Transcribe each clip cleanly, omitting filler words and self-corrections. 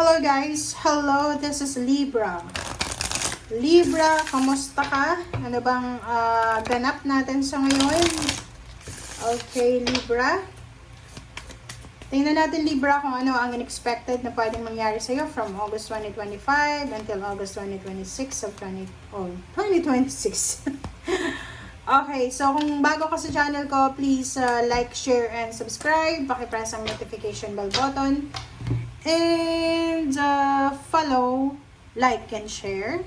Hello guys! Hello! This is Libra. Libra, kamusta ka? Ano bang ganap natin sa ngayon? Okay, Libra. Tingnan natin, Libra, kung ano ang unexpected na pwedeng mangyari sa'yo from August 2025 until August 2026 of 2026. Okay, so kung bago ka sa channel ko, please like, share, and subscribe. Pakipress ang notification bell button. And follow, like, and share.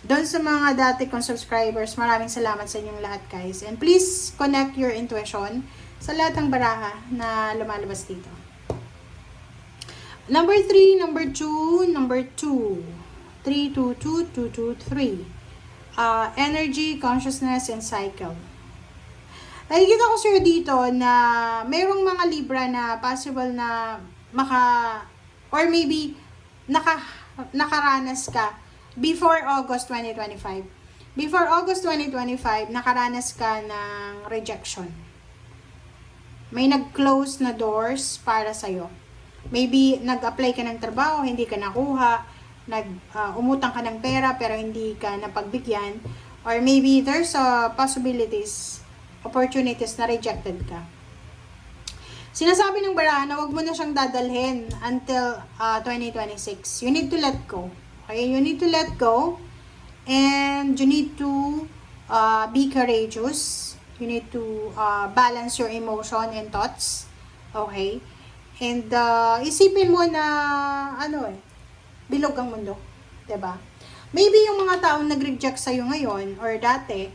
Doon sa mga dati kong subscribers, maraming salamat sa inyong lahat, guys. And please connect your intuition sa lahat ng baraha na lumalabas dito. Number 3, number 2, number 2. 3, 2, 2, 2, 2, 3. Energy, consciousness, and cycle. Nakikita ko sa'yo dito na mayroong mga Libra na possible na or maybe nakaranas ka before August 2025. Before August 2025, nakaranas ka ng rejection. May nag-close na doors para sa'yo. Maybe nag-apply ka ng trabaho, hindi ka nakuha. Umutang ka ng pera pero hindi ka napagbigyan. Or maybe there's opportunities na rejected ka. Sinasabi ng baraha na wag mo na siyang dadalhin until 2026. You need to let go. Okay? You need to let go. And you need to be courageous. You need to balance your emotion and thoughts. Okay? And isipin mo na bilog ang mundo. 'Di ba? Maybe yung mga taong nag-reject sa'yo ngayon or dati,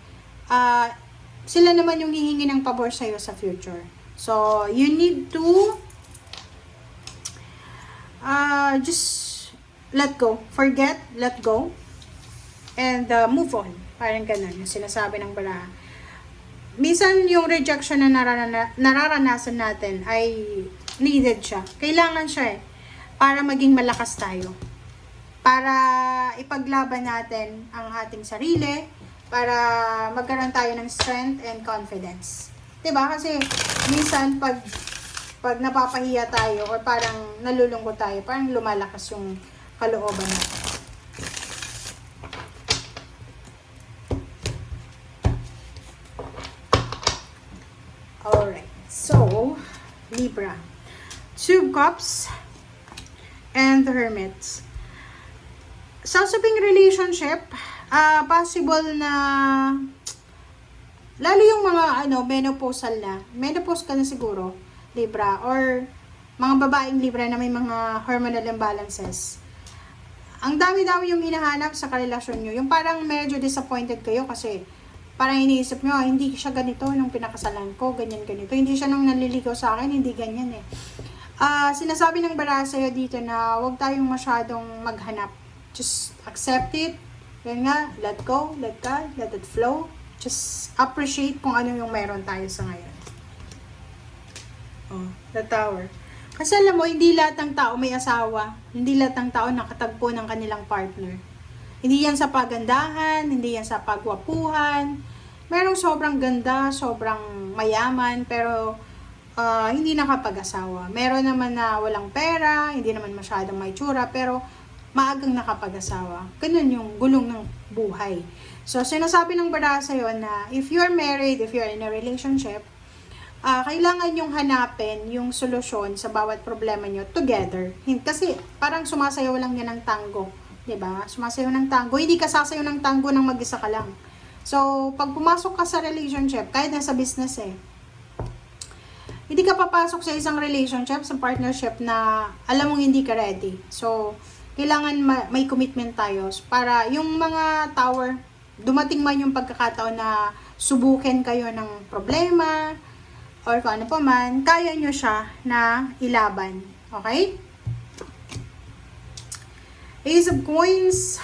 sila naman yung hihingi ng pabor sa'yo sa future. So, you need to just let go. Forget, let go, and move on. Parang ganun, yung sinasabi ng baraha. Minsan, yung rejection na nararanasan natin ay needed siya. Kailangan siya para maging malakas tayo. Para ipaglaban natin ang ating sarili, para magkaroon tayo ng strength and confidence. Diba? Kasi minsan pag napapahiya tayo or parang nalulungkot tayo, parang lumalakas yung kalooban natin. Alright. So, Libra. 2 cups and the Hermit. Sa usaping relationship, possible na lalo yung mga menopausal na. Menopause ka na siguro, Libra, or mga babaeng Libra na may mga hormonal imbalances. Ang dami-dami yung hinahanap sa karelasyon nyo. Yung parang medyo disappointed kayo kasi parang iniisip nyo, hindi siya ganito nung pinakasalan ko, ganyan-ganito. Hindi siya nung nanliligaw sa akin, hindi ganyan eh. Sinasabi ng baraha sa'yo dito na huwag tayong masyadong maghanap. Just accept it. Yan nga, let go, let God, let it flow. Just appreciate kung ano yung meron tayo sa ngayon. Oh, the Tower. Kasi alam mo, hindi lahat ng tao may asawa. Hindi lahat ng tao nakatagpo ng kanilang partner. Hindi yan sa pagandahan, hindi yan sa pagwapuhan. Merong sobrang ganda, sobrang mayaman, pero hindi nakapag-asawa. Meron naman na walang pera, hindi naman masyadong may tsura, pero maagang nakapag-asawa. Ganun yung gulong ng buhay. So, sinasabi ng baraha sa'yo na if you're married, if you're in a relationship, kailangan yung hanapin yung solusyon sa bawat problema nyo together. Kasi parang sumasayaw lang yan ng tango. Diba? Sumasayaw ng tango. Hindi ka sasayaw ng tango ng mag-isa ka lang. So, pag pumasok ka sa relationship, kahit nasa business hindi ka papasok sa isang relationship, sa partnership na alam mong hindi ka ready. So, kailangan may commitment tayo para yung mga Tower, dumating man yung pagkakataon na subukin kayo ng problema or kung ano pa man, kaya nyo siya na ilaban. Okay? Ace of Coins,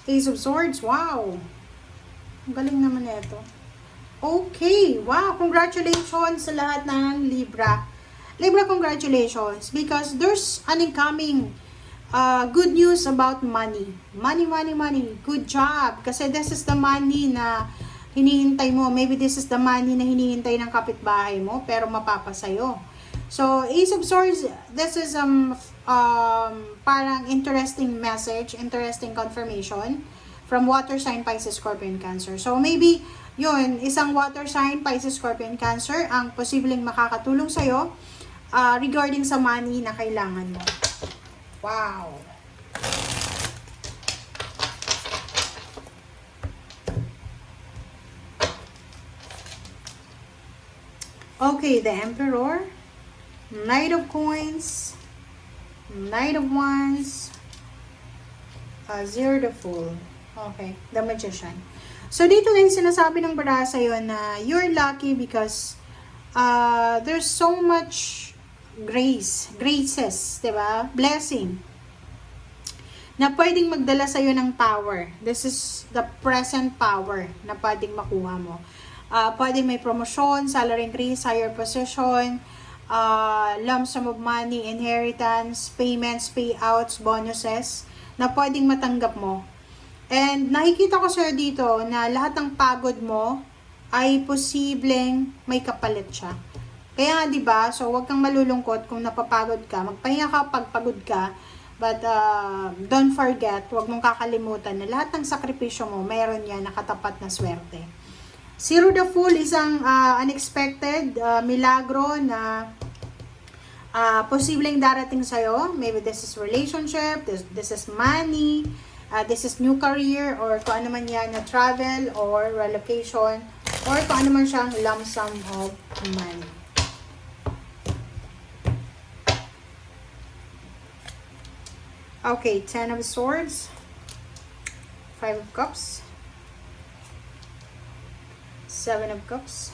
Ace of Swords, wow! Ang galing naman ito. Okay, wow! Congratulations sa lahat ng Libra. Libra, congratulations because there's an incoming good news about money. Money. Good job. Kasi this is the money na hinihintay mo. Maybe this is the money na hinihintay ng kapitbahay mo, pero mapapasayo. So, Ace of Swords, this is parang interesting message, interesting confirmation from water sign, Pisces, Scorpion, Cancer. So maybe yun, isang water sign, Pisces, Scorpion, Cancer ang posibleng makakatulong sa'yo regarding sa money na kailangan mo. Wow! Okay, the Emperor, Knight of Coins, Knight of Wands, Zero the Fool. Okay, the Magician. So, dito guys, sinasabi ng baraha sa'yo na you're lucky because there's so much graces, diba? Blessing na pwedeng magdala sa'yo ng power. This is the present power na pwedeng makuha mo. Pwedeng may promotion, salary increase, higher position, lump sum of money, inheritance, payments, payouts, bonuses na pwedeng matanggap mo. And nakikita ko sir dito na lahat ng pagod mo ay posibleng may kapalit siya. Kaya nga 'di ba? So wag kang malulungkot kung napapagod ka. Magpahinga ka pag pagod ka. But don't forget, wag mong kakalimutan na lahat ng sakripisyo mo, mayroon yan nakatapat na swerte. Zero the Fool, isang unexpected milagro na posibleng darating sa'yo. Maybe this is relationship, this is money, this is new career, or kung ano man yan na travel, or relocation, or kung ano man siyang lump sum of money. Okay, 10 of Swords, 5 of Cups, 7 of Cups.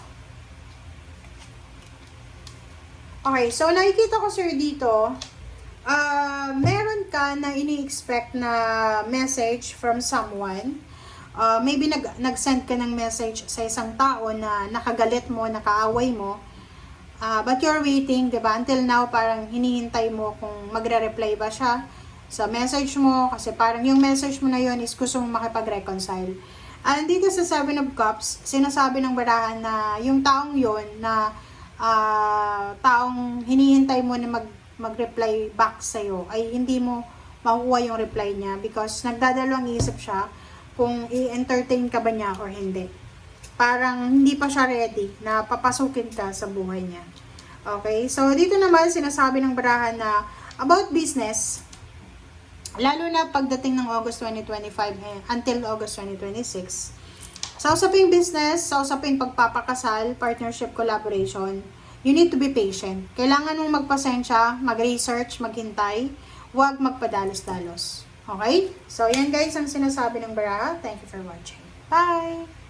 Okay, so nakikita ko sir dito, meron ka na ini-expect na message from someone. Maybe nag-send ka ng message sa isang tao na nakagalit mo, nakaaway mo. But you're waiting, diba? Until now, parang hinihintay mo kung magre-reply ba siya sa message mo. Kasi parang yung message mo na yun is gusto mong makipag-reconcile. And dito sa 7 of Cups, sinasabi ng barahan na yung taong yon na taong hinihintay mo na mag-reply back sa'yo ay hindi mo makukuha yung reply niya because nagdadalawang isip siya kung i-entertain ka ba niya or hindi. Parang hindi pa siya ready na papasukin ka sa buhay niya. Okay? So, dito naman sinasabi ng barahan na about business, lalo na pagdating ng August 2025 until August 2026. Sa usaping business, sa usaping pagpapakasal, partnership, collaboration, you need to be patient. Kailangan mong magpasensya, mag-research, maghintay, huwag magpadalos-dalos. Okay? So, yan guys ang sinasabi ng baraha. Thank you for watching. Bye!